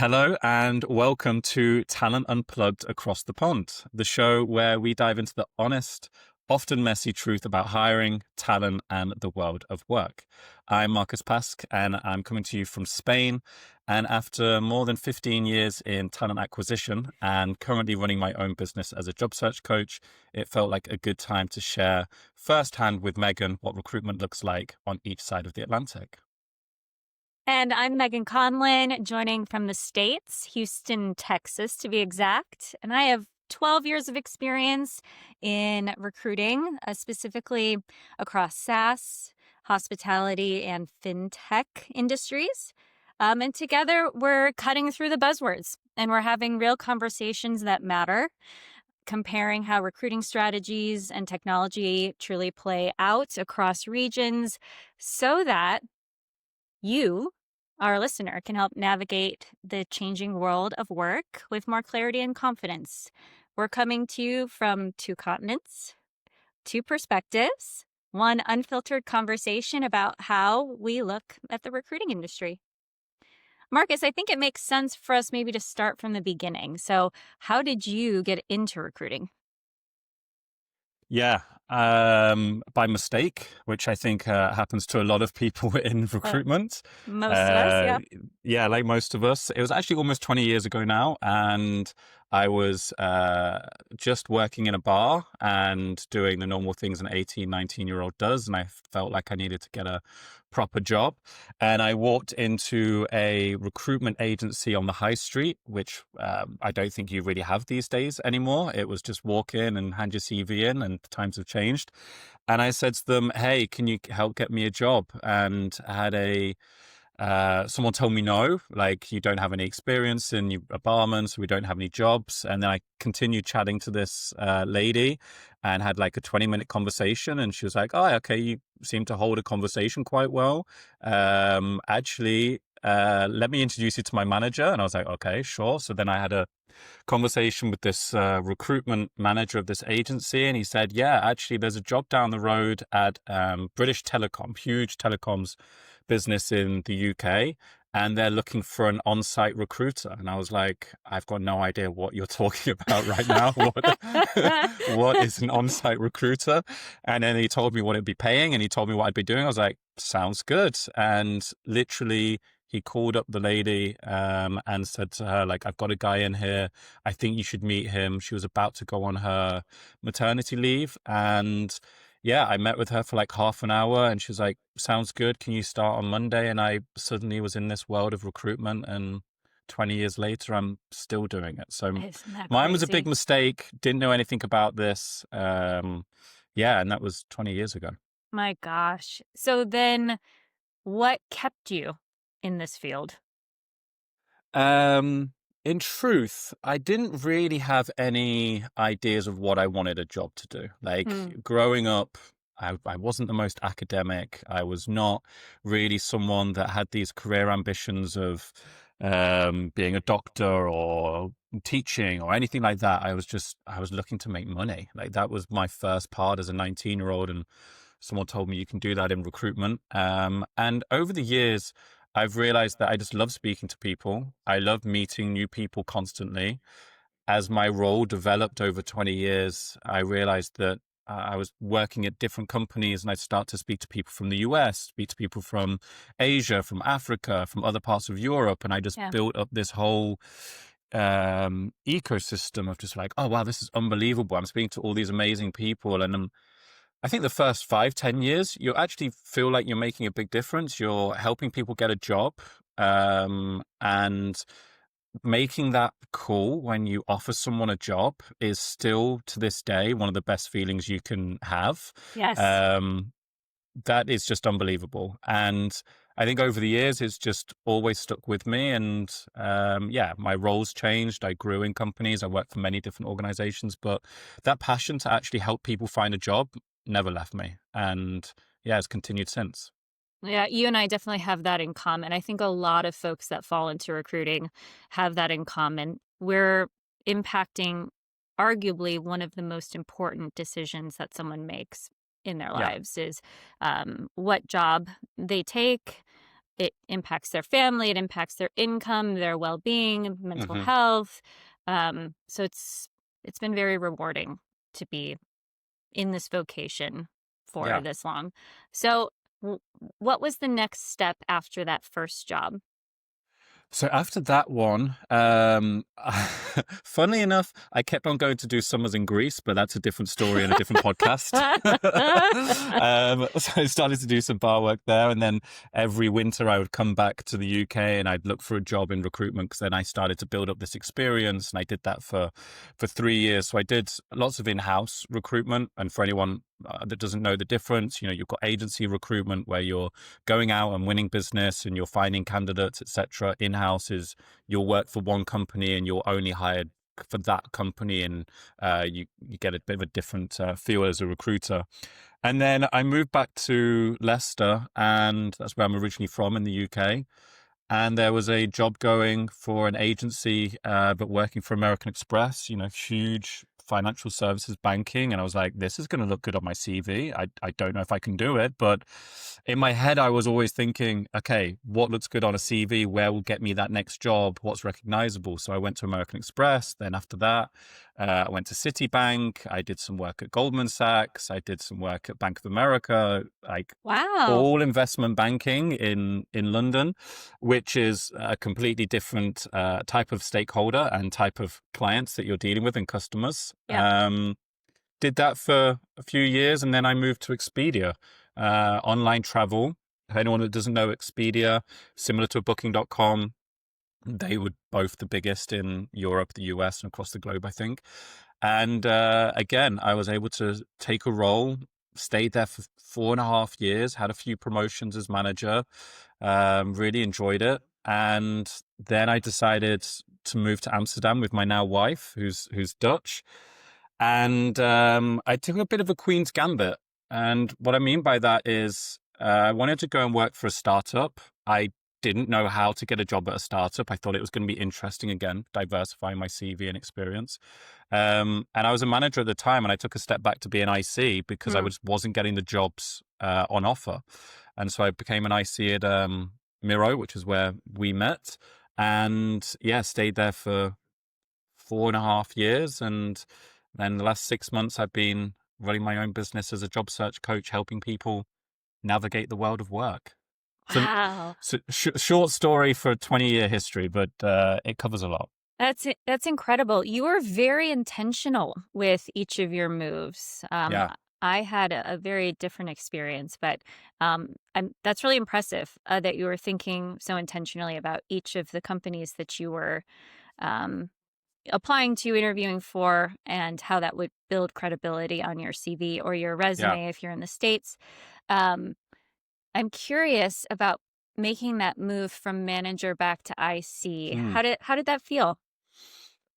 Hello and welcome to Talent Unplugged Across the Pond, the show where we dive into the honest, often messy truth about hiring, talent, and the world of work. I'm Marcus Pask and I'm coming to you from Spain. And after more than 15 years in talent acquisition and currently running my own business as a job search coach, it felt like a good time to share firsthand with Megan what recruitment looks like on each side of the Atlantic. And I'm Megan Conlon, joining from the States, Houston, Texas, to be exact. And I have 12 years of experience in recruiting, specifically across SaaS, hospitality, and fintech industries. And together, we're cutting through the buzzwords and we're having real conversations that matter, comparing how recruiting strategies and technology truly play out across regions so that you, our listener, can help navigate the changing world of work with more clarity and confidence. We're coming to you from two continents, two perspectives, one unfiltered conversation about how we look at the recruiting industry. Marcus, I think it makes sense for us maybe to start from the beginning. So, how did you get into recruiting? Yeah, by mistake, which I think happens to a lot of people in Uh, recruitment. most of us, Uh, yeah. yeah, like most of us. It was actually almost 20 years ago now, and I was just working in a bar and doing the normal things an 18, 19-year-old does, and I felt like I needed to get a proper job. And I walked into a recruitment agency on the high street, which I don't think you really have these days anymore. It was just walk in and hand your CV in, and the times have changed. And I said to them, "Hey, can you help get me a job?" And I had someone told me no, like you don't have any experience and you're a barman, so we don't have any jobs. And then I continued chatting to this lady and had like a 20-minute conversation. And she was like, "Oh, okay, you seem to hold a conversation quite well. Actually, let me introduce you to my manager." And I was like, "Okay, sure." So then I had a conversation with this recruitment manager of this agency, and he said, "Yeah, actually, there's a job down the road at British Telecom, huge telecoms business in the UK, and they're looking for an on-site recruiter." And I was like, "I've got no idea what you're talking about right now. What is an on-site recruiter?" And then he told me what it'd be paying, and he told me what I'd be doing. I was like, "Sounds good." And literally, he called up the lady and said to her, like, "I've got a guy in here. I think you should meet him." She was about to go on her maternity leave. And yeah, I met with her for like half an hour and she was like, "Sounds good. Can you start on Monday?" And I suddenly was in this world of recruitment, and 20 years later, I'm still doing it. So Isn't that mine was a big crazy? mistake. Didn't know anything about this. Yeah, and that was 20 years ago. My gosh. So then what kept you in this field? Um, in truth, I didn't really have any ideas of what I wanted a job to do. Like Hmm. growing up, I wasn't the most academic. I was not really someone that had these career ambitions of being a doctor or teaching or anything like that. I was looking to make money. Like that was my first part as a 19-year-old, and someone told me you can do that in recruitment. And over the years, I've realized that I just love speaking to people. I love meeting new people constantly. As my role developed over 20 years, I realized that I was working at different companies and I'd start to speak to people from the US, speak to people from Asia, from Africa, from other parts of Europe. And I just Yeah. built up this whole ecosystem of just like, "Oh, wow, this is unbelievable. I'm speaking to all these amazing people." And I think the first 5, 10 years, you actually feel like you're making a big difference. You're helping people get a job, and making that call when you offer someone a job is still to this day one of the best feelings you can have. Yes. Um, that is just unbelievable. And I think over the years, it's just always stuck with me. And yeah, my roles changed. I grew in companies. I worked for many different organizations, but that passion to actually help people find a job never left me. And yeah, it's continued since. Yeah, you and I definitely have that in common. I think a lot of folks that fall into recruiting have that in common. We're impacting arguably one of the most important decisions that someone makes in their Yeah. lives is what job they take, it impacts their family, it impacts their income, their well-being, mental Hmm. health. So it's been very rewarding to be in this vocation for Yeah. this long. So, what was the next step after that first job? So after that one, funnily enough, I kept on going to do summers in Greece, but that's a different story and a different podcast. So I started to do some bar work there, and then every winter I would come back to the UK and I'd look for a job in recruitment because then I started to build up this experience, and I did that for 3 years. So I did lots of in-house recruitment, and for anyone that doesn't know the difference, you've got agency recruitment where you're going out and winning business and you're finding candidates, etc. In-house is you'll work for one company and you're only hired for that company, and you get a bit of a different feel as a recruiter. And then I moved back to Leicester, and that's where I'm originally from in the UK. And there was a job going for an agency, but working for American Express, huge financial services banking. And I was like, this is going to look good on my CV. I don't know if I can do it. But in my head, I was always thinking, okay, what looks good on a CV? Where will get me that next job? What's recognizable? So I went to American Express. Then after that, I went to Citibank. I did some work at Goldman Sachs. I did some work at Bank of America, like Wow. all investment banking in London, which is a completely different type of stakeholder and type of clients that you're dealing with and customers. Yep. Did that for a few years, and then I moved to Expedia, online travel. For anyone that doesn't know Expedia, similar to Booking.com, they were both the biggest in Europe, the US, and across the globe, I think. And again, I was able to take a role, stayed there for 4.5 years, had a few promotions as manager, really enjoyed it. And then I decided to move to Amsterdam with my now wife, who's Dutch. And I took a bit of a Queen's Gambit. And what I mean by that is I wanted to go and work for a startup. I didn't know how to get a job at a startup. I thought it was going to be interesting again, diversifying my CV and experience. And I was a manager at the time, and I took a step back to be an IC because I Mm. just wasn't getting the jobs on offer. And so I became an IC at Miro, which is where we met. And yeah, stayed there for 4.5 years. And then the last 6 months, I've been running my own business as a job search coach, helping people navigate the world of work. So, Wow. short story for a 20-year history, but it covers a lot. That's incredible. You were very intentional with each of your moves. Yeah. I had a very different experience, but that's really impressive that you were thinking so intentionally about each of the companies that you were um, applying to, interviewing for, and how that would build credibility on your CV or your Yeah. resume if you're in the States. Um, I'm curious about making that move from manager back to IC. Hmm. How did that feel?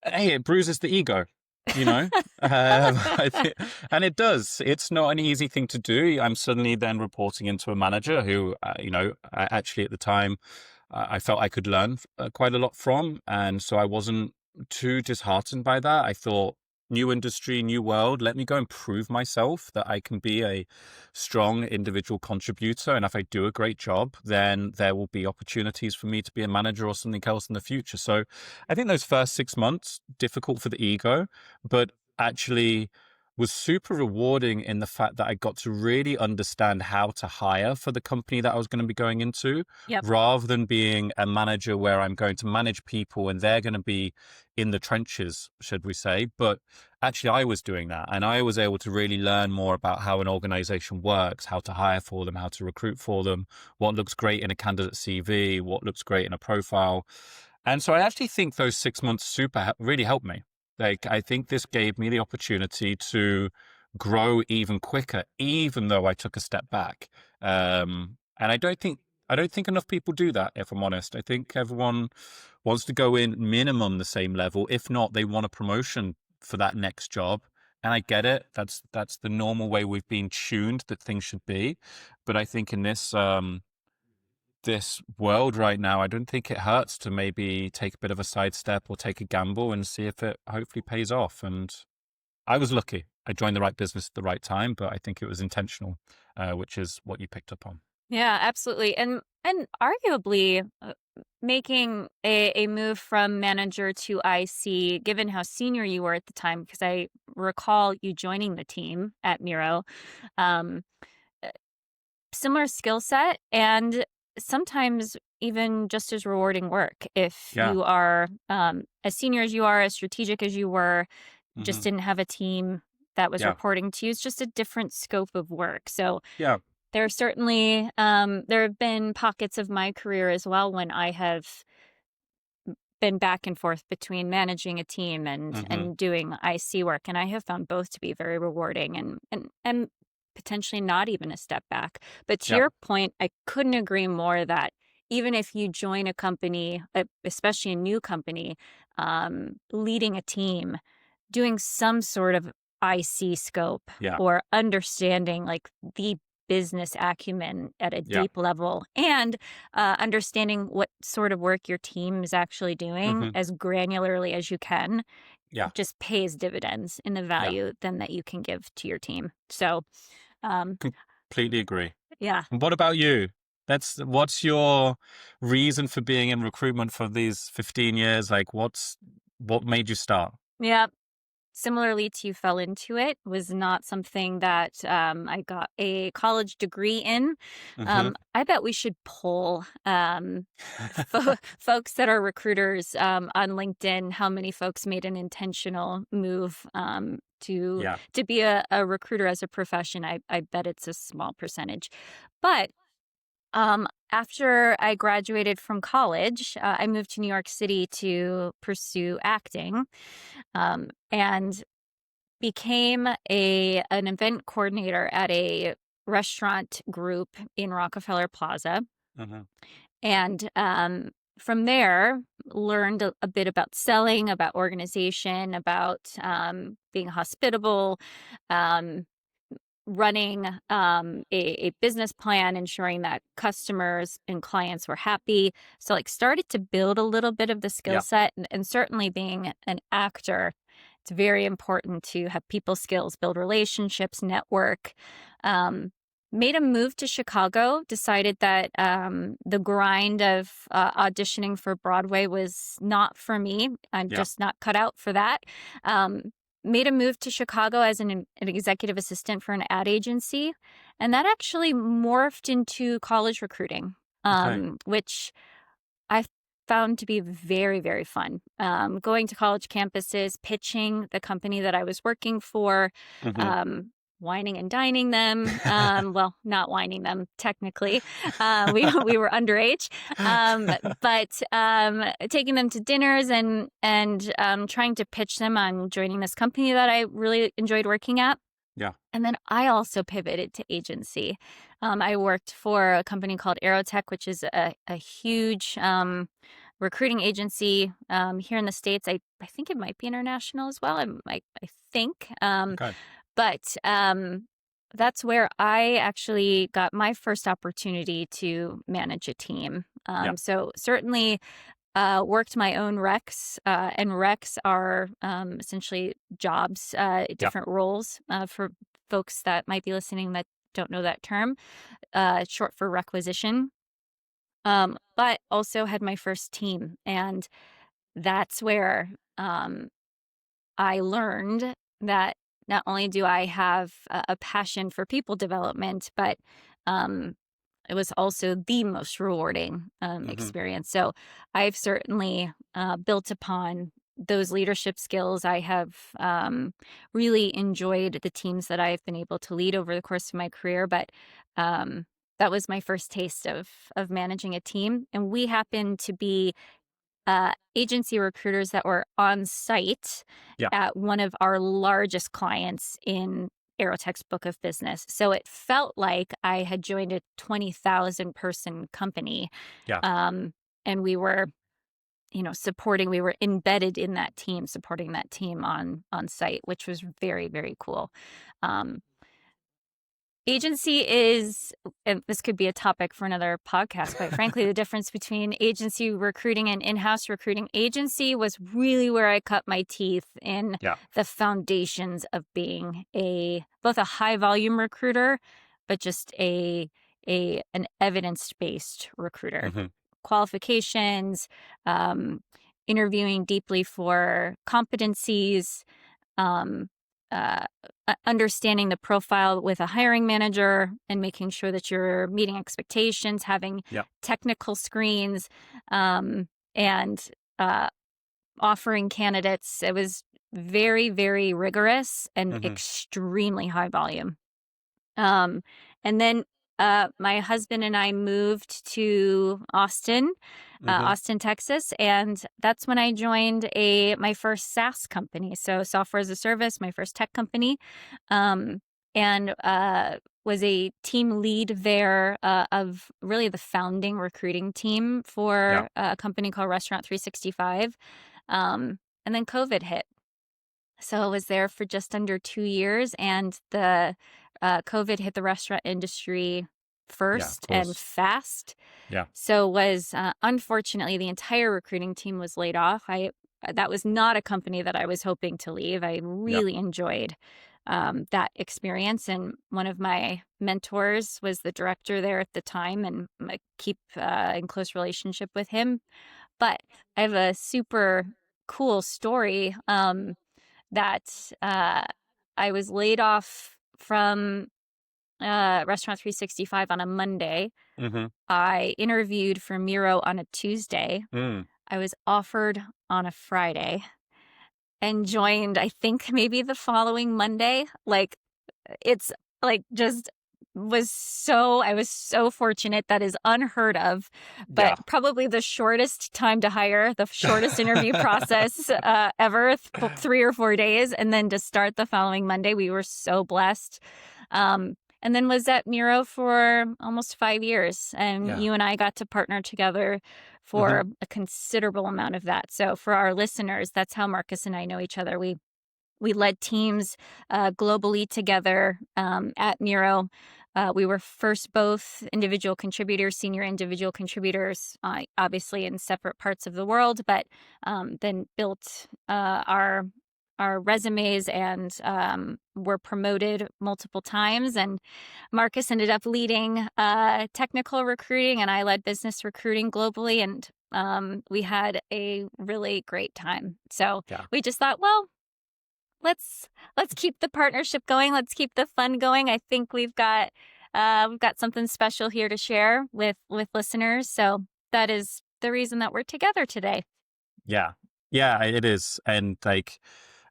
Hey, it bruises the ego, you know? I think, and it does. It's not an easy thing to do. I'm suddenly then reporting into a manager who, I actually at the time, I felt I could learn quite a lot from. And so I wasn't too disheartened by that. I thought, new industry, new world, let me go and prove myself that I can be a strong individual contributor. And if I do a great job, then there will be opportunities for me to be a manager or something else in the future. So I think those first 6 months, difficult for the ego, but actually was super rewarding in the fact that I got to really understand how to hire for the company that I was going to be going into, Yep. rather than being a manager where I'm going to manage people and they're going to be in the trenches, should we say. But actually, I was doing that, and I was able to really learn more about how an organization works, how to hire for them, how to recruit for them, what looks great in a candidate CV, what looks great in a profile. And so I actually think those 6 months really helped me. Like, I think this gave me the opportunity to grow even quicker, even though I took a step back. And I don't think enough people do that, if I'm honest. I think everyone wants to go in minimum the same level. If not, they want a promotion for that next job. And I get it. That's the normal way we've been tuned that things should be. But I think in this world right now, I don't think it hurts to maybe take a bit of a sidestep or take a gamble and see if it hopefully pays off. And I was lucky. I joined the right business at the right time, but I think it was intentional, which is what you picked up on. Yeah, absolutely. And arguably making a move from manager to IC, given how senior you were at the time, because I recall you joining the team at Miro, um, uh, similar skill set and sometimes even just as rewarding work. If Yeah. you are as senior as you are, as strategic as you were, just Hmm. didn't have a team that was Yeah. reporting to you, it's just a different scope of work. So Yeah. there are certainly there have been pockets of my career as well when I have been back and forth between managing a team and Hmm. doing IC work, and I have found both to be very rewarding and potentially not even a step back. But to Yeah. your point, I couldn't agree more that even if you join a company, especially a new company, leading a team, doing some sort of IC scope Yeah. or understanding like the business acumen at a Yeah. deep level and understanding what sort of work your team is actually doing Hmm. as granularly as you can Yeah. just pays dividends in the Yeah. value then that you can give to your team. So, um, Completely agree. yeah. And what about you? What's your reason for being in recruitment for these 15 years? Like, what made you start? Yeah. Similarly to you, fell into it, was not something that I got a college degree in. Hmm. I bet we should poll folks that are recruiters on LinkedIn how many folks made an intentional move Yeah. to be a recruiter as a profession. I bet it's a small percentage. But after I graduated from college, I moved to New York City to pursue acting. And became an event coordinator at a restaurant group in Rockefeller Plaza. Hmm. And from there, learned a bit about selling, about organization, about being hospitable, um, running a business plan, ensuring that customers and clients were happy. So, like, started to build a little bit of the skill Yeah. set, and certainly being an actor, it's very important to have people skills, build relationships, network. Made a move to Chicago, decided that the grind of auditioning for Broadway was not for me. I'm Yeah. just not cut out for that. Made a move to Chicago as an executive assistant for an ad agency. And that actually morphed into college recruiting, Okay. which I found to be very, very fun. Going to college campuses, pitching the company that I was working for, Hmm. um, whining and dining them. Well, not whining them technically. We were underage, but taking them to dinners and trying to pitch them on joining this company that I really enjoyed working at. Yeah. And then I also pivoted to agency. I worked for a company called Aerotech, which is a huge recruiting agency here in the States. I think it might be international as well. I think. Okay. But that's where I actually got my first opportunity to manage a team. Yeah. So certainly worked my own recs, and recs are essentially jobs, Yeah. different roles for folks that might be listening that don't know that term, short for requisition. But also had my first team, and that's where I learned that not only do I have a passion for people development, but um, it was also the most rewarding Hmm. experience. So I've certainly built upon those leadership skills. I have really enjoyed the teams that I've been able to lead over the course of my career, but um, that was my first taste of managing a team. And we happened to be agency recruiters that were on site Yeah. at one of our largest clients in Aerotech's book of business. So it felt like I had joined a 20,000 person company. Yeah. Um, and we were, we were embedded in that team, supporting that team on site, which was very, very cool. Um, Agency is, and this could be a topic for another podcast, quite frankly, the difference between agency recruiting and in-house recruiting. Agency was really where I cut my teeth in Yeah. the foundations of being both a high volume recruiter, but just a an evidence-based recruiter. Hmm. Qualifications, um, interviewing deeply for competencies, um, uh, understanding the profile with a hiring manager and making sure that you're meeting expectations, having Yeah. technical screens, and uh, offering candidates. It was very, very rigorous and Hmm. extremely high volume. And then my husband and I moved to Hmm. Austin, Texas, and that's when I joined my first SaaS company, so software as a service, my first tech company, um, and was a team lead there of really the founding recruiting team Yeah. for a company called Restaurant 365. And then COVID hit. So I was there for just under 2 years, and the COVID hit the restaurant industry Yeah, of first and course. fast. Yeah. So was unfortunately the entire recruiting team was laid off. I That was not a company that I was hoping to leave. I Yeah. really enjoyed that experience, and one of my mentors was the director there at the time, and I keep in close relationship with him. But I have a super cool story. That I was laid off from Restaurant 365 on a Monday. Hmm. I interviewed for Miro on a Tuesday. Mm. I was offered on a Friday and joined, I think, maybe the following Monday. Like, it's like just I was so fortunate. That is unheard of, but Yeah. probably the shortest time to hire, the shortest interview process ever, 3 or 4 days. And then to start the following Monday, we were so blessed. And then was at Miro for almost 5 years. And Yeah. you and I got to partner together Hmm. for a considerable amount of that. So for our listeners, that's how Marcus and I know each other. We led teams globally together at Miro. We were first both individual contributors, senior individual contributors, obviously in separate parts of the world, but then built our resumes and were promoted multiple times. And Marcus ended up leading technical recruiting, and I led business recruiting globally. And we had a really great time. So Yeah. we just thought, well, let's keep the partnership going. Let's keep the fun going. I think we've got something special here to share with listeners. So that is the reason that we're together today. Yeah. Yeah, it is. And like,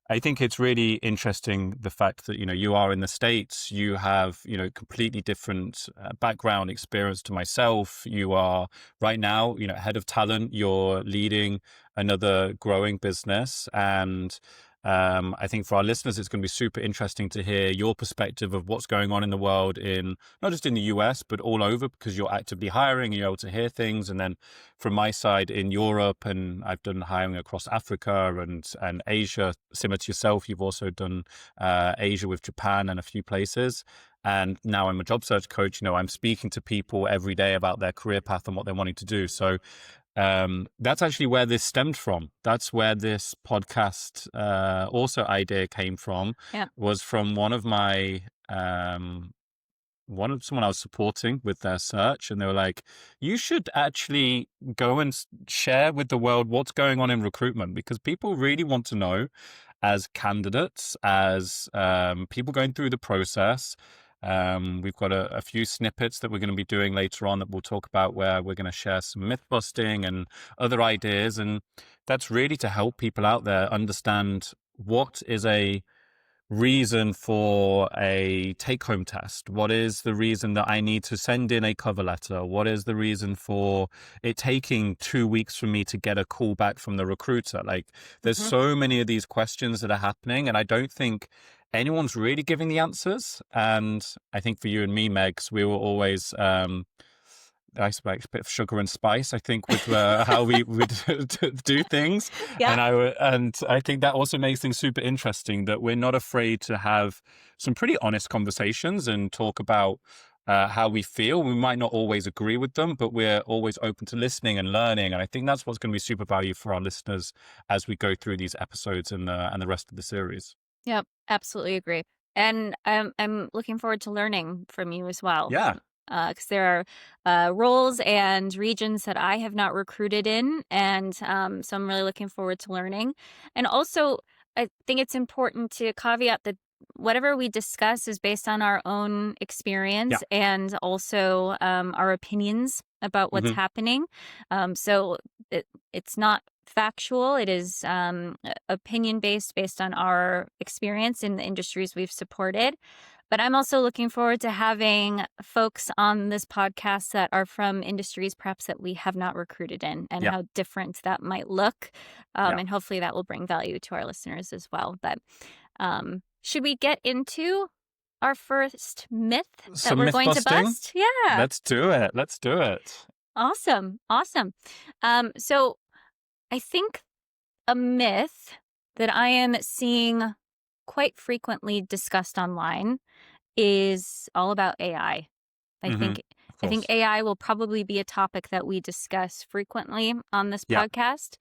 I think it's really interesting the fact that, you are in the States, you have, completely different background experience to myself. You are right now, head of talent, you're leading another growing business. And I think for our listeners, it's going to be super interesting to hear your perspective of what's going on in the world, in not just in the US, but all over, because you're actively hiring and you're able to hear things. And then from my side in Europe, and I've done hiring across Africa and Asia. Similar to yourself, you've also done Asia with Japan and a few places. And now I'm a job search coach. I'm speaking to people every day about their career path and what they're wanting to do. So that's actually where this stemmed from. That's where this podcast also idea came from. Yeah. Was from one of my someone I was supporting with their search, and they were like, you should actually go and share with the world what's going on in recruitment, because people really want to know, as candidates, as people going through the process. We've got a few snippets that we're going to be doing later on that we'll talk about, where we're going to share some myth busting and other ideas. And that's really to help people out there understand what is a reason for a take-home test. What is the reason that I need to send in a cover letter? What is the reason for it taking 2 weeks for me to get a call back from the recruiter? Like, there's so many of these questions that are happening, and I don't think anyone's really giving the answers. And I think for you and me, Megs, we were always I expect a bit of sugar and spice, I think, with how we would do things. Yeah. And I think that also makes things super interesting, that we're not afraid to have some pretty honest conversations and talk about how we feel. We might not always agree with them, but we're always open to listening and learning. And I think that's what's going to be super valuable for our listeners as we go through these episodes and the rest of the series. Yep. Absolutely agree. And I'm looking forward to learning from you as well. Yeah. because there are roles and regions that I have not recruited in. And so I'm really looking forward to learning. And also, I think it's important to caveat that whatever we discuss is based on our own Yeah. experience and also our opinions about what's Hmm. happening. So it's not factual. It is opinion based on our experience in the industries we've supported. But I'm also looking forward to having folks on this podcast that are from industries perhaps that we have not recruited in and Yeah. how different that might look. Yeah. And hopefully that will bring value to our listeners as well. But should we get into our first myth that Some we're myth going to busting. bust? Yeah. Let's do it. Let's do it. Awesome. Awesome. So I think a myth that I am seeing quite frequently discussed online is all about AI. I Hmm. think Of I think course. AI will probably be a topic that we discuss frequently on this Yeah. podcast,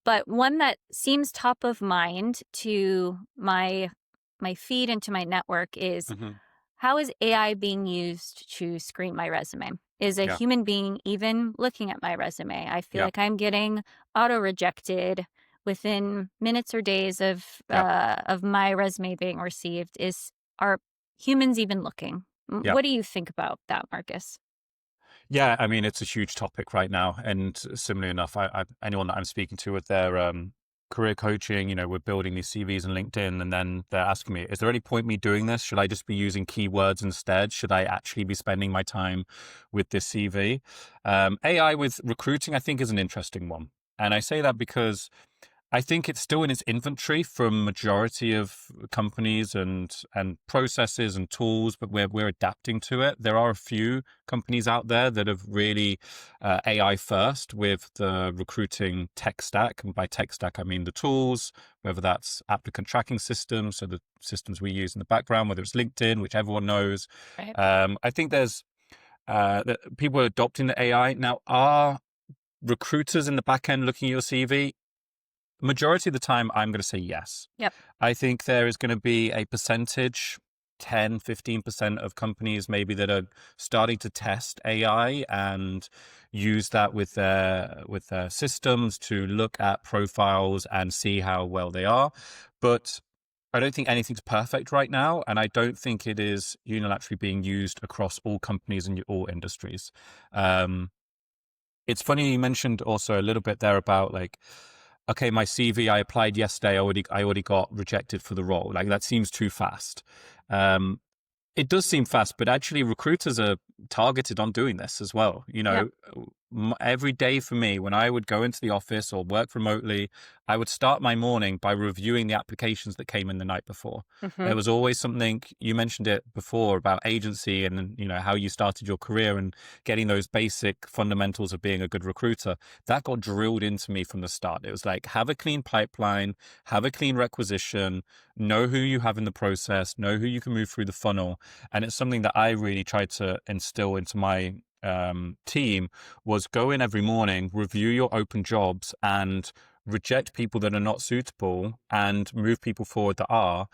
but one that seems top of mind to my feed and to my network is Hmm. how is AI being used to screen my resume? Is a Yeah. human being even looking at my resume? I feel Yeah. like I'm getting auto rejected within minutes or days Yeah. of my resume being received. Are humans even looking? Yeah. What do you think about that, Marcus? Yeah, I mean, it's a huge topic right now. And similarly enough, anyone that I'm speaking to with their career coaching, we're building these CVs on LinkedIn, and then they're asking me, is there any point me doing this? Should I just be using keywords instead? Should I actually be spending my time with this CV? AI with recruiting, I think, is an interesting one. And I say that because I think it's still in its inventory from majority of companies and processes and tools, but we're adapting to it. There are a few companies out there that have really AI first with the recruiting tech stack, and by tech stack I mean the tools, whether that's applicant tracking systems, so the systems we use in the background, whether it's LinkedIn, which everyone knows. Right. I think there's people are adopting the AI now. Are recruiters in the back end looking at your CV? Majority of the time, I'm going to say yes. Yep. I think there is going to be a percentage, 10, 15% of companies maybe that are starting to test AI and use that with their systems to look at profiles and see how well they are. But I don't think anything's perfect right now, and I don't think it is unilaterally being used across all companies and all industries. Um, it's funny you mentioned also a little bit there about like, okay, my CV I applied yesterday, I already got rejected for the role. Like that seems too fast. Um, it does seem fast, but actually recruiters are targeted on doing this as well. Yep. Every day for me, when I would go into the office or work remotely, I would start my morning by reviewing the applications that came in the night before. Hmm. There was always something, you mentioned it before about agency and, how you started your career and getting those basic fundamentals of being a good recruiter. That got drilled into me from the start. It was like, have a clean pipeline, have a clean requisition, know who you have in the process, know who you can move through the funnel. And it's something that I really tried to instill into my team was go in every morning, review your open jobs and reject people that are not suitable and move people forward that are,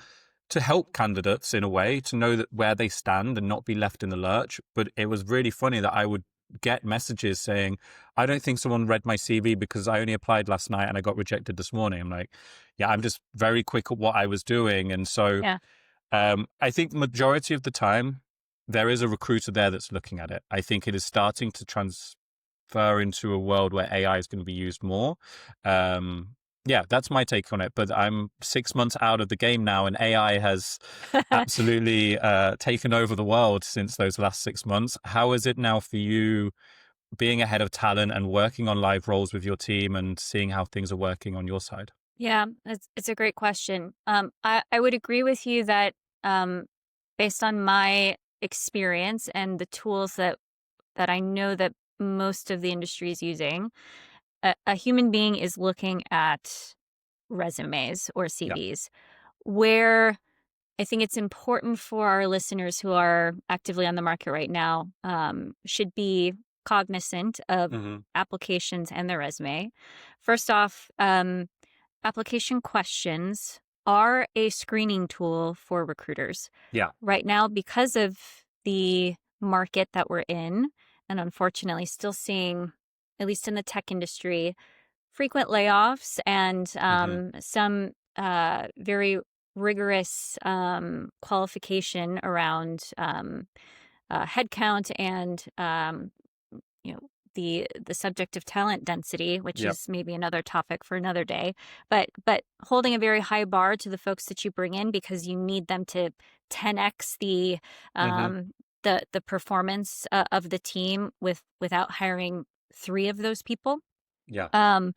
to help candidates in a way to know that where they stand and not be left in the lurch. But it was really funny that I would get messages saying, I don't think someone read my CV because I only applied last night and I got rejected this morning. I'm like, yeah, I'm just very quick at what I was doing. And so Yeah. I think the majority of the time, there is a recruiter there that's looking at it. I think it is starting to transfer into a world where AI is going to be used more. Yeah, that's my take on it. But I'm 6 months out of the game now, and AI has absolutely taken over the world since those last 6 months. How is it now for you being ahead of talent and working on live roles with your team and seeing how things are working on your side? Yeah, it's a great question. I would agree with you that um, based on my experience and the tools that I know that most of the industry is using, a human being is looking at resumes or Yeah. CVs. Where I think it's important for our listeners who are actively on the market right now, should be cognizant of Hmm. applications and their resume. First off, application questions are a screening tool for recruiters. Yeah. Right now, because of the market that we're in, and unfortunately still seeing, at least in the tech industry, frequent layoffs and some very rigorous qualification around headcount and you know the subject of talent density, which Yep. is maybe another topic for another day. But holding a very high bar to the folks that you bring in because you need them to 10x hmm the performance of the team without hiring three of those people. Yeah. Um,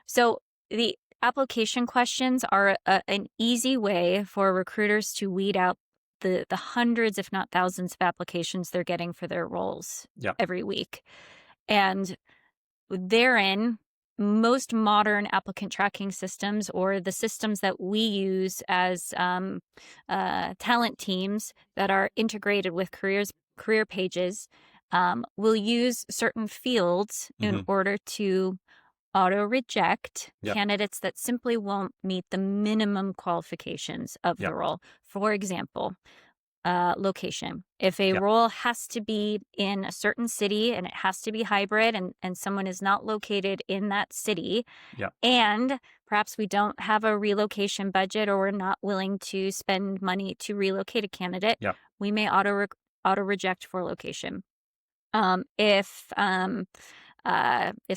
so the application questions are an easy way for recruiters to weed out the hundreds, if not thousands, of applications they're getting for their roles Yeah. every week. And therein, most modern applicant tracking systems, or the systems that we use as talent teams that are integrated with career pages, will use certain fields in hmm order to auto reject Yep. candidates that simply won't meet the minimum qualifications of the Yep. role. For example, location. If a Yep. role has to be in a certain city and it has to be hybrid, and someone is not located in that city, Yep. and perhaps we don't have a relocation budget or we're not willing to spend money to relocate a candidate, Yep. we may auto reject for location. If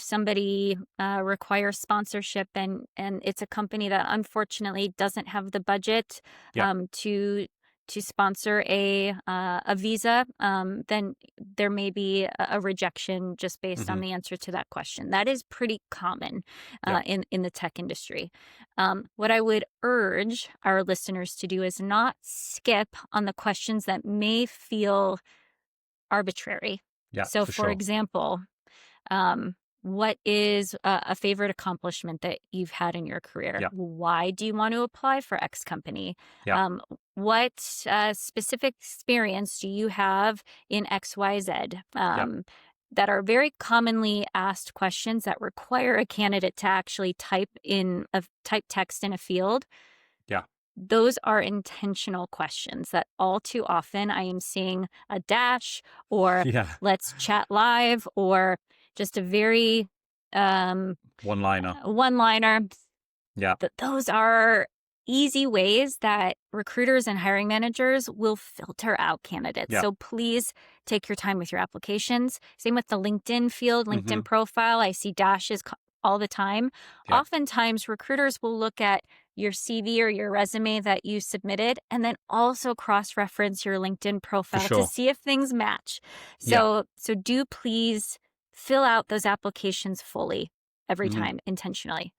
somebody requires sponsorship and it's a company that unfortunately doesn't have the budget Yep. to sponsor a visa, then there may be a rejection just based on hmm the answer to that question. That is pretty common Yep. in the tech industry. What I would urge our listeners to do is not skip on the questions that may feel arbitrary. Yeah, So, for for sure. example, what is a favorite accomplishment that you've had in your career? Yeah. Why do you want to apply for X company? Yeah. What specific experience do you have in XYZ? Yeah. That are very commonly asked questions that require a candidate to actually type text in a field. Yeah. Those are intentional questions that all too often I am seeing a dash or Yeah. let's chat live or just a very One liner. one liner. Yeah. Those are easy ways that recruiters and hiring managers will filter out candidates. Yeah. So please take your time with your applications. Same with the LinkedIn field, hmm LinkedIn profile. I see dashes all the time. Yeah. Oftentimes, recruiters will look at your CV or your resume that you submitted and then also cross-reference your LinkedIn For profile to sure. see if things match. Yeah. So do please fill out those applications fully every hmm time intentionally.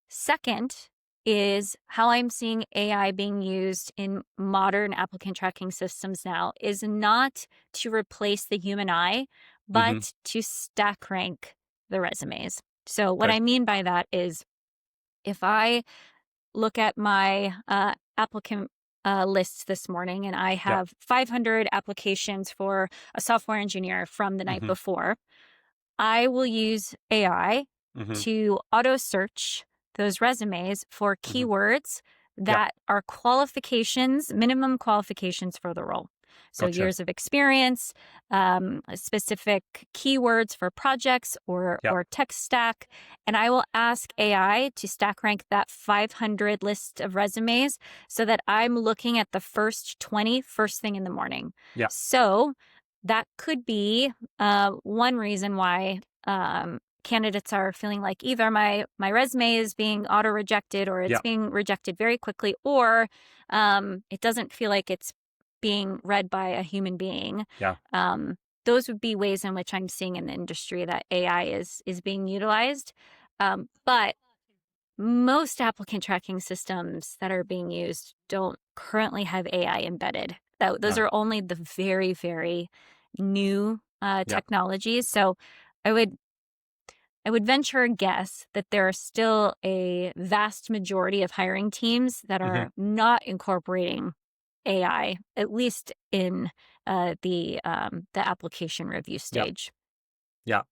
Second is how I'm seeing AI being used in modern applicant tracking systems now is not to replace the human eye, hmm but to stack rank the resumes. So, what Okay. I mean by that is if I look at my applicant list this morning and I Yeah. have 500 applications for a software engineer from the night hmm before, I will use AI hmm to auto search those resumes for hmm keywords Yeah. that are qualifications, minimum qualifications for the role. So Gotcha. years of experience, specific keywords for projects Yeah. or tech stack. And I will ask AI to stack rank that 500 list of resumes so that I'm looking at the first 20 first thing in the morning. Yeah. So that could be one reason why candidates are feeling like either my resume is being auto rejected or it's Yeah. being rejected very quickly, or it doesn't feel like it's being read by a human being. Yeah. Those would be ways in which I'm seeing in the industry that AI is being utilized. But most applicant tracking systems that are being used don't currently have AI embedded. Those No. are only the very, very new Yeah. technologies. So I would venture a guess that there are still a vast majority of hiring teams that hmm are not incorporating AI, at least in the application review Yeah. stage. Yeah.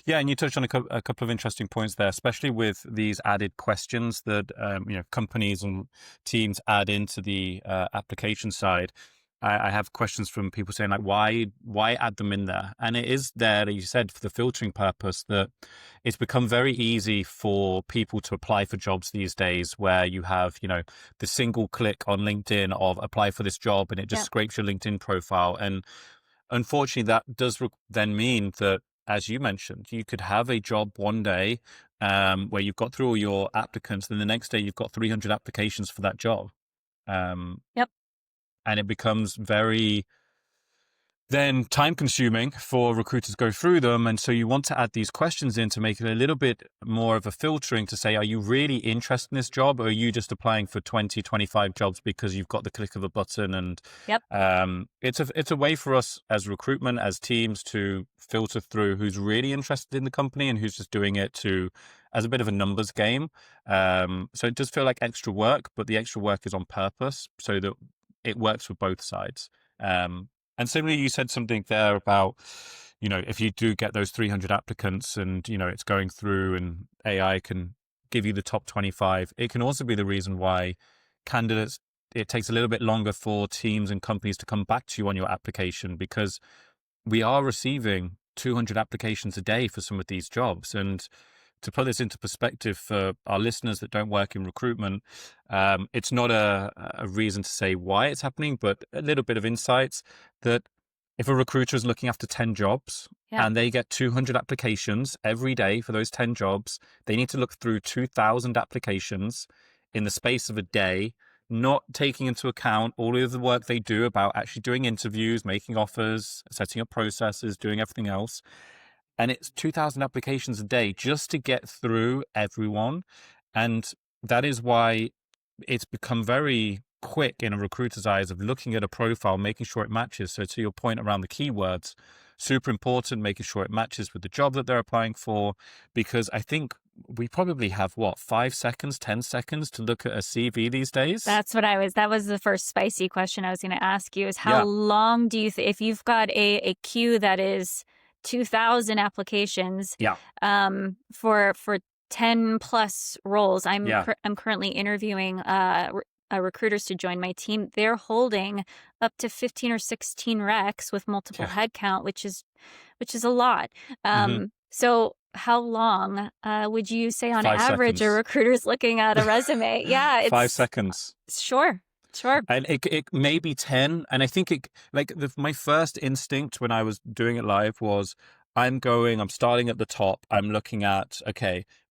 Yeah, and you touched on a couple of interesting points there, especially with these added questions that companies and teams add into the application side. I have questions from people saying like, why add them in there? And it is there, like you said, for the filtering purpose, that it's become very easy for people to apply for jobs these days, where you have, the single click on LinkedIn of apply for this job, and it just Yeah. scrapes your LinkedIn profile. And unfortunately, that does then mean that, as you mentioned, you could have a job one day where you've got through all your applicants, then the next day you've got 300 applications for that job. Um, Yep. and it becomes very then time consuming for recruiters to go through them. And so you want to add these questions in to make it a little bit more of a filtering to say, are you really interested in this job? Or are you just applying for 20, 25 jobs because you've got the click of a button? And Yep. it's a way for us as recruitment, as teams, to filter through who's really interested in the company and who's just doing it as a bit of a numbers game. So it does feel like extra work, but the extra work is on purpose so that it works for both sides. And similarly, you said something there about, if you do get those 300 applicants and, it's going through and AI can give you the top 25, it can also be the reason why candidates, it takes a little bit longer for teams and companies to come back to you on your application, because we are receiving 200 applications a day for some of these jobs. And to put this into perspective for our listeners that don't work in recruitment, it's not a reason to say why it's happening, but a little bit of insights that if a recruiter is looking after 10 jobs and they get 200 applications every day for those 10 jobs, they need to look through 2,000 applications in the space of a day, not taking into account all of the work they do about actually doing interviews, making offers, setting up processes, doing everything else. And it's 2,000 applications a day just to get through everyone. And that is why it's become very quick in a recruiter's eyes of looking at a profile, making sure it matches. So to your point around the keywords, super important, making sure it matches with the job that they're applying for, because I think we probably have 5 seconds, 10 seconds to look at a CV these days. That was the first spicy question I was going to ask you, is how long do you if you've got a queue that is 2,000 applications for 10 plus roles. I'm currently interviewing recruiters to join my team. They're holding up to 15 or 16 recs with multiple headcount, which is a lot. So how long would you say on 5 average seconds. a recruiter's looking at a resume? Yeah, it's 5 seconds. Sure. And it may be 10. And I think my first instinct when I was doing it live was I'm starting at the top. I'm looking at,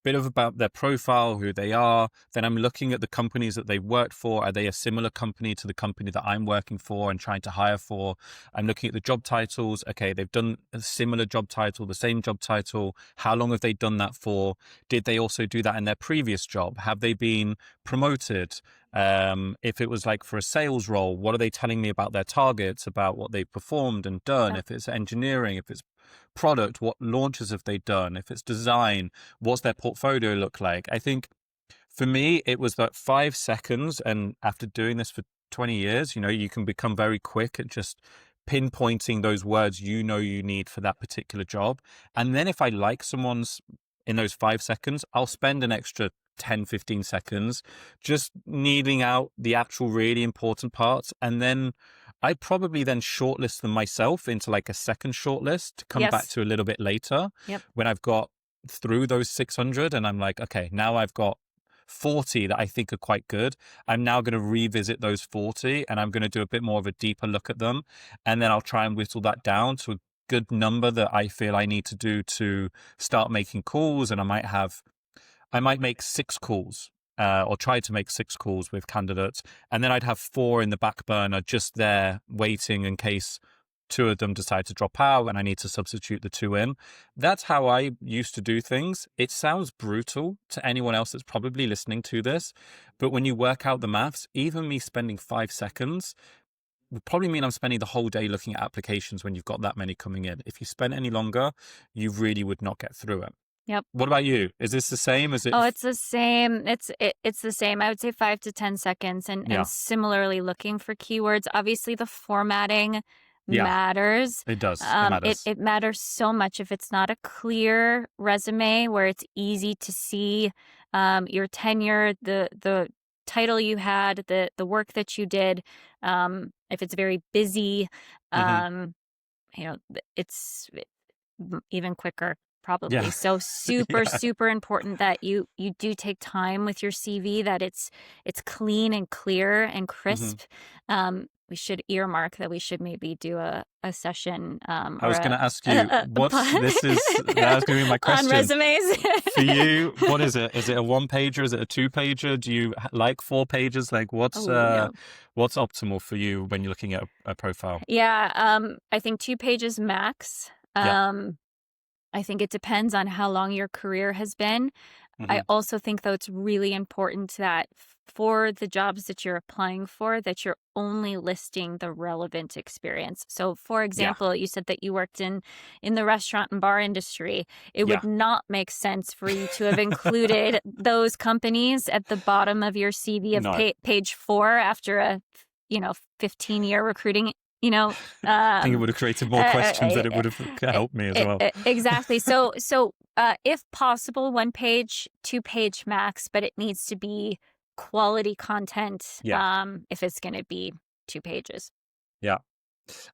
bit of about their profile, who they are. Then I'm looking at the companies that they've worked for. Are they a similar company to the company that I'm working for and trying to hire for? I'm looking at the job titles. Okay, they've done a similar job title, the same job title. How long have they done that for? Did they also do that in their previous job? Have they been promoted? If it was like for a sales role, what are they telling me about their targets, about what they've performed and done? If it's engineering, if it's product, what launches have they done? If it's design, what's their portfolio look like? I think for me, it was that 5 seconds. And after doing this for 20 years, you can become very quick at just pinpointing those words you need for that particular job. And then if I like someone's in those 5 seconds, I'll spend an extra 10, 15 seconds just needing out the actual really important parts. And then I probably then shortlist them myself into like a second shortlist to come back to a little bit later when I've got through those 600 and I'm like, okay, now I've got 40 that I think are quite good. I'm now going to revisit those 40 and I'm going to do a bit more of a deeper look at them. And then I'll try and whittle that down to a good number that I feel I need to do to start making calls. And I might make 6 calls or try to make 6 calls with candidates. And then I'd have 4 in the back burner just there waiting in case 2 of them decide to drop out and I need to substitute the 2 in. That's how I used to do things. It sounds brutal to anyone else that's probably listening to this, but when you work out the maths, even me spending 5 seconds would probably mean I'm spending the whole day looking at applications when you've got that many coming in. If you spend any longer, you really would not get through it. Yep. What about you? Is this the same? Is it? Oh, it's the same. It's the same. I would say 5 to 10 seconds, and similarly looking for keywords. Obviously, the formatting matters. It does. It matters. It matters so much. If it's not a clear resume where it's easy to see your tenure, the title you had, the work that you did. If it's very busy, Hmm. it's even quicker probably. Yeah. So super, Yeah. super important that you do take time with your CV, that it's clean and clear and Hmm. crisp. We should earmark that we should maybe do a session I or was going to ask you, that was going to be my on question. resumes. For you, what is it? Is it a one pager? Is it a two pager? Do you like 4 pages? Like Oh no. what's optimal for you when you're looking at a profile? Yeah, I think 2 pages max. Yeah. I think it depends on how long your career has been. I Hmm. also think, though, it's really important that for the jobs that you're applying for, that you're only listing the relevant experience. So, for Yeah. example, you said that you worked in the restaurant and bar industry. It Yeah. would not make sense for you to have included those companies at the bottom of your CV of No. page 4 after a 15-year recruiting, you know, I think it um, would have created more questions uh, than it would have helped me as well. exactly. So, if possible, 1 page, 2 page max, but it needs to be quality content. Yeah. If it's going to be 2 pages. Yeah.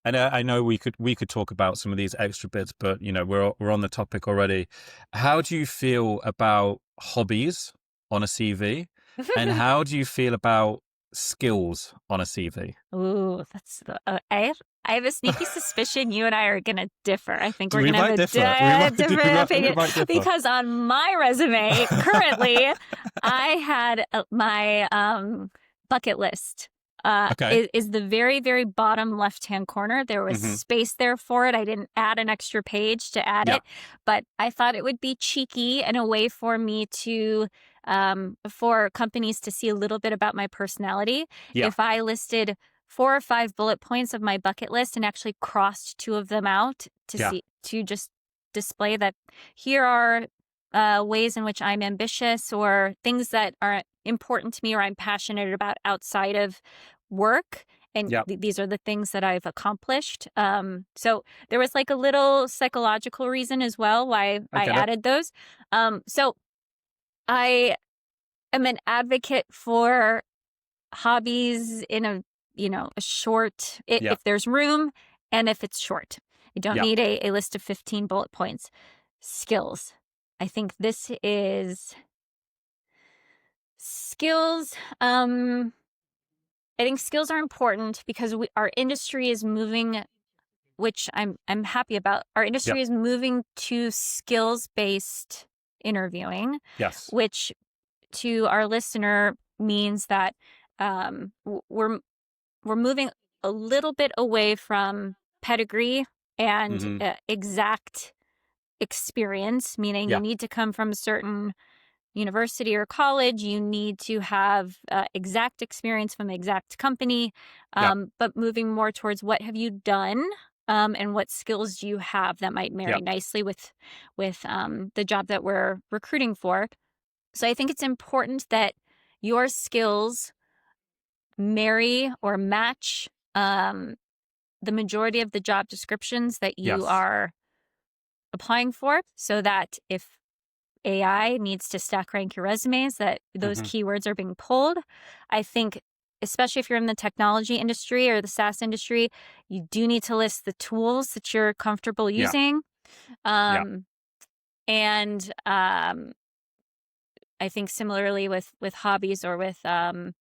And I know we could talk about some of these extra bits, but we're on the topic already. How do you feel about hobbies on a CV, and how do you feel about skills on a CV? Ooh, that's I have a sneaky suspicion you and I are going to differ. I think we're We going to have might a differ. We might, different we opinion might differ. because on my resume currently, I had my bucket list. Okay. Is the very, very bottom left-hand corner. There was Hmm. space there for it. I didn't add an extra page to add Yeah. it, but I thought it would be cheeky and a way for me to, for companies to see a little bit about my personality. Yeah. If I listed 4 or 5 bullet points of my bucket list and actually crossed 2 of them out Yeah. to just display that here are ways in which I'm ambitious or things that are important to me or I'm passionate about outside of work. And Yeah. these are the things that I've accomplished. So there was like a little psychological reason as well why I I get it. added those. So I am an advocate for hobbies in a short, Yeah. if there's room and if it's short. You don't Yeah. need a list of 15 bullet points. Skills. I think this is skills. I think skills are important because our industry is moving, which I'm happy about. Our Yeah. industry is moving to skills-based interviewing, Yes. which to our listener means that we're moving a little bit away from pedigree and Hmm. exact experience, meaning you Yeah. need to come from a certain university or college, you need to have exact experience from the exact company, Yeah. but moving more towards what have you done, and what skills do you have that might Yeah. marry nicely with the job that we're recruiting for. So I think it's important that your skills marry or match the majority of the job descriptions that you Yes. are applying for, so that if AI needs to stack rank your resumes, that those Hmm. keywords are being pulled. I think, especially if you're in the technology industry or the SaaS industry, you do need to list the tools that you're comfortable Yeah. using. Yeah. Um, and I think similarly with hobbies or with your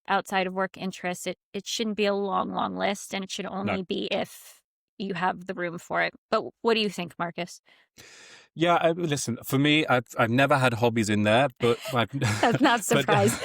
outside of work interests, it shouldn't be a long list, and it should No. only be if you have the room for it. But what do you think, Marcus? Yeah, listen. For me, I've never had hobbies in there, but That's not but surprise.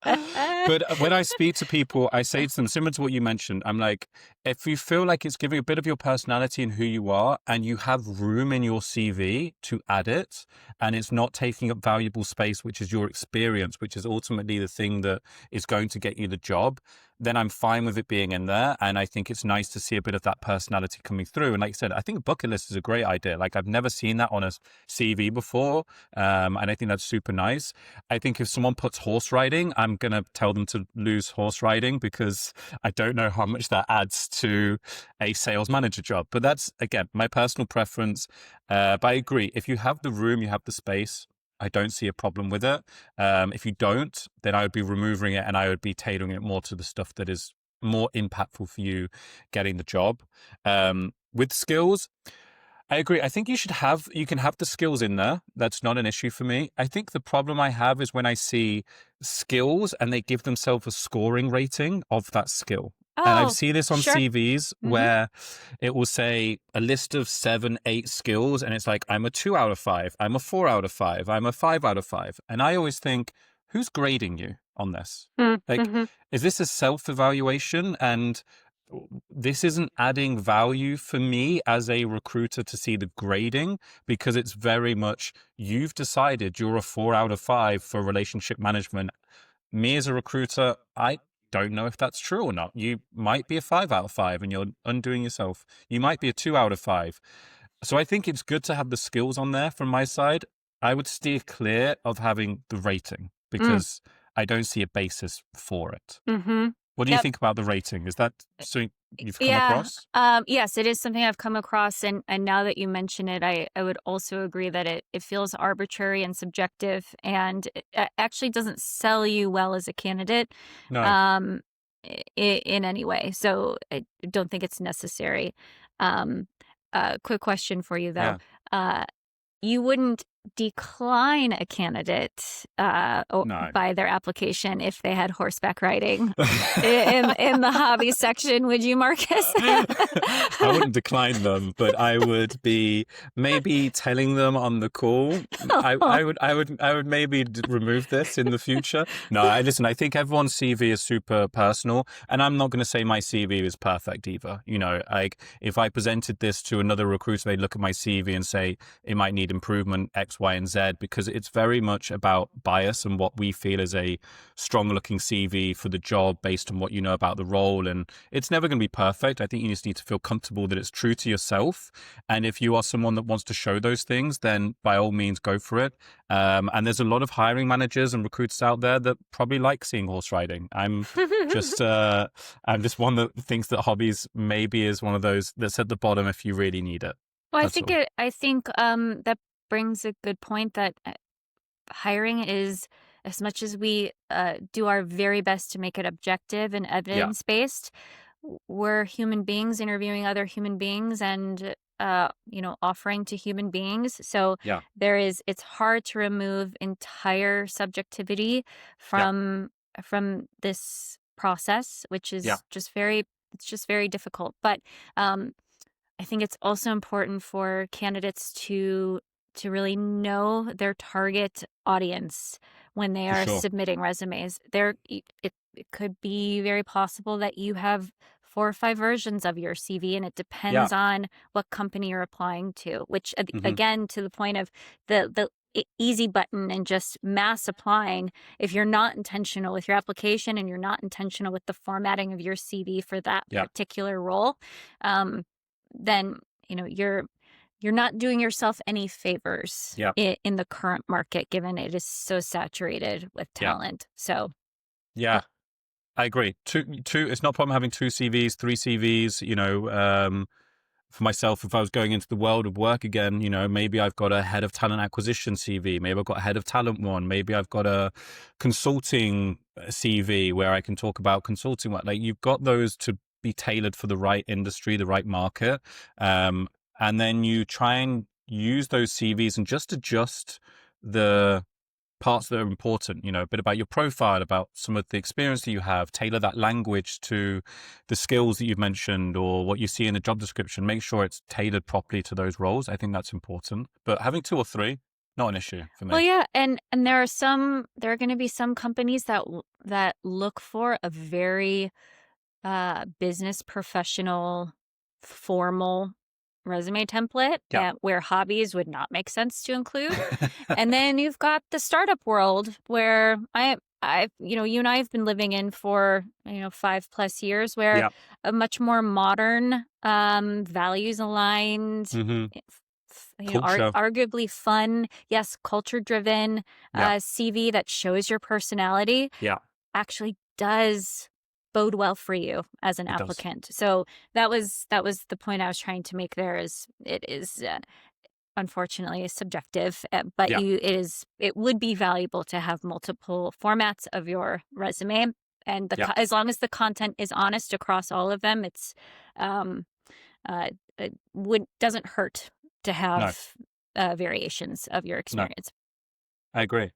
but when I speak to people, I say to them similar to what you mentioned. I'm like, if you feel like it's giving a bit of your personality and who you are, and you have room in your CV to add it, and it's not taking up valuable space, which is your experience, which is ultimately the thing that is going to get you the job, then I'm fine with it being in there. And I think it's nice to see a bit of that personality coming through. And like I said, I think a bucket list is a great idea. Like I've never seen that on a CV before. And I think that's super nice. I think if someone puts horse riding, I'm going to tell them to lose horse riding because I don't know how much that adds to a sales manager job. But that's, again, my personal preference. But I agree. If you have the room, you have the space, I don't see a problem with it. If you don't, then I would be removing it and I would be tailoring it more to the stuff that is more impactful for you getting the job. With skills, I agree. I think you can have the skills in there. That's not an issue for me. I think the problem I have is when I see skills and they give themselves a scoring rating of that skill. And I've Oh, seen this on sure. CVs Mm-hmm. where it will say a list of 7, 8 skills, and it's like, I'm a 2 out of 5, I'm a 4 out of 5, I'm a 5 out of 5. And I always think, who's grading you on this? Like, Mm-hmm. is this a self-evaluation? And this isn't adding value for me as a recruiter to see the grading, because it's very much, you've decided you're a 4 out of 5 for relationship management. Me as a recruiter, I don't know if that's true or not. You might be a 5 out of 5 and you're undoing yourself. You might be a 2 out of 5. So I think it's good to have the skills on there from my side. I would steer clear of having the rating because I don't see a basis for it. Mm-hmm. What do you Yep. think about the rating? Is that something you've come Yeah. across? Yes, it is something I've come across, and now that you mention it, I would also agree that it feels arbitrary and subjective, and it actually doesn't sell you well as a candidate, No. um, in any way. So I don't think it's necessary. Um, quick question for you though. Yeah. Uh, you wouldn't decline a candidate No. by their application if they had horseback riding in the hobby section, would you, Marcus? I wouldn't decline them, but I would be maybe telling them on the call. I would maybe remove this in the future. No, listen, I think everyone's CV is super personal, and I'm not going to say my CV is perfect either. You know, like if I presented this to another recruiter, they'd look at my CV and say it might need improvement X, Y, and Z, because it's very much about bias and what we feel is a strong looking CV for the job based on what you know about the role. And it's never going to be perfect. I think you just need to feel comfortable that it's true to yourself. And if you are someone that wants to show those things, then by all means go for it. And there's a lot of hiring managers and recruiters out there that probably like seeing horse riding. I'm just one that thinks that hobbies maybe is one of those that's at the bottom if you really need it. Well, That's all. I think that brings a good point that hiring is, as much as we do our very best to make it objective and Yeah. evidence-based, we're human beings interviewing other human beings and offering to human beings. So Yeah. it's hard to remove entire subjectivity Yeah. from this process, which Yeah. is it's just very difficult. But I think it's also important for candidates to really know their target audience when they For are sure. submitting resumes. It could be very possible that you have 4 or 5 versions of your CV, and it Yeah. depends on what company you're applying to, which Mm-hmm. again, to the point of the easy button and just mass applying. If you're not intentional with your application and you're not intentional with the formatting of your CV for that Yeah. particular role, then you're not doing yourself any favors Yeah. in the current market, given it is so saturated with Yeah. talent. So, Yeah. I agree. Two. It's not a problem having 2 CVs, 3 CVs. You know, for myself, if I was going into the world of work again, you know, maybe I've got a head of talent acquisition CV. Maybe I've got a head of talent one. Maybe I've got a consulting CV where I can talk about consulting work. Like, you've got those to be tailored for the right industry, the right market. And then you try and use those CVs and just adjust the parts that are important, you know, a bit about your profile, about some of the experience that you have, tailor that language to the skills that you've mentioned or what you see in the job description. Make sure it's tailored properly to those roles. I think that's important. But having 2 or 3, not an issue for well, me. yeah, and there are going to be some companies that look for a very business professional, formal resume template Yeah. where hobbies would not make sense to include. And then you've got the startup world where you and I have been living in for 5+ years, where Yeah. a much more modern, values aligned, Mm-hmm. Culture. arguably fun, yes, culture driven Yeah. CV that shows your personality Yeah. actually does bode well for you as an It does. applicant. So that was the point I was trying to make there. Is it is unfortunately is subjective, but Yeah. it would be valuable to have multiple formats of your resume, and Yeah. as long as the content is honest across all of them, um, it doesn't hurt to No, have variations of your no, experience. I agree.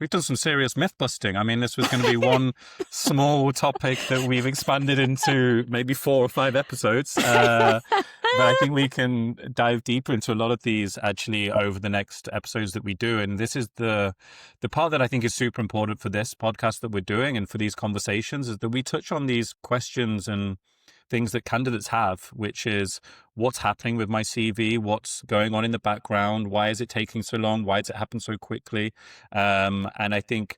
We've done some serious myth busting. I mean, this was going to be one small topic that we've expanded into maybe 4 or 5 episodes. But I think we can dive deeper into a lot of these actually over the next episodes that we do. And this is the part that I think is super important for this podcast that we're doing and for these conversations, is that we touch on these questions and things that candidates have, which is what's happening with my CV, what's going on in the background, why is it taking so long, why does it happen so quickly? And I think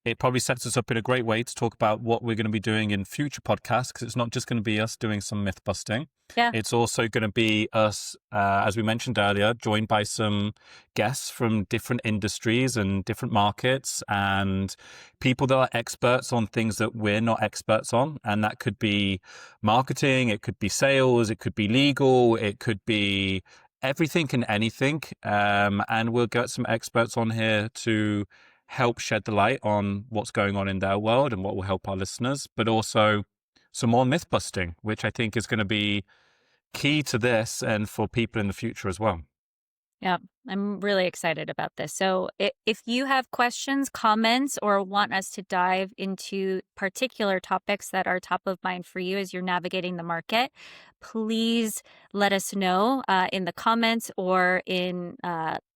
it probably sets us up in a great way to talk about what we're going to be doing in future podcasts, because it's not just going to be us doing some myth busting. Yeah. It's also going to be us, as we mentioned earlier, joined by some guests from different industries and different markets and people that are experts on things that we're not experts on. And that could be marketing, it could be sales, it could be legal, it could be everything and anything. And we'll get some experts on here to help shed the light on what's going on in their world and what will help our listeners, but also some more myth busting, which I think is going to be key to this and for people in the future as well. Yeah, I'm really excited about this. So if you have questions, comments, or want us to dive into particular topics that are top of mind for you as you're navigating the market, please let us know in the comments or in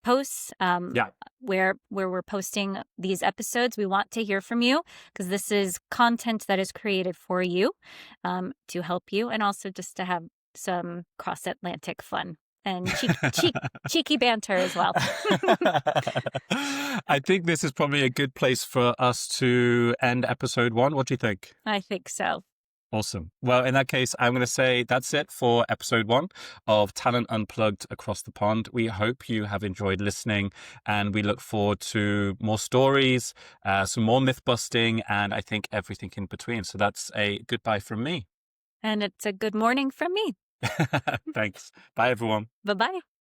posts Yeah. where we're posting these episodes. We want to hear from you because this is content that is created for you to help you, and also just to have some cross-Atlantic fun and cheeky banter as well. I think this is probably a good place for us to end episode 1. What do you think? I think so. Awesome. Well, in that case, I'm going to say that's it for episode 1 of Talent Unplugged Across the Pond. We hope you have enjoyed listening, and we look forward to more stories, some more myth busting, and I think everything in between. So that's a goodbye from me. And it's a good morning from me. Thanks. Bye, everyone. Bye-bye.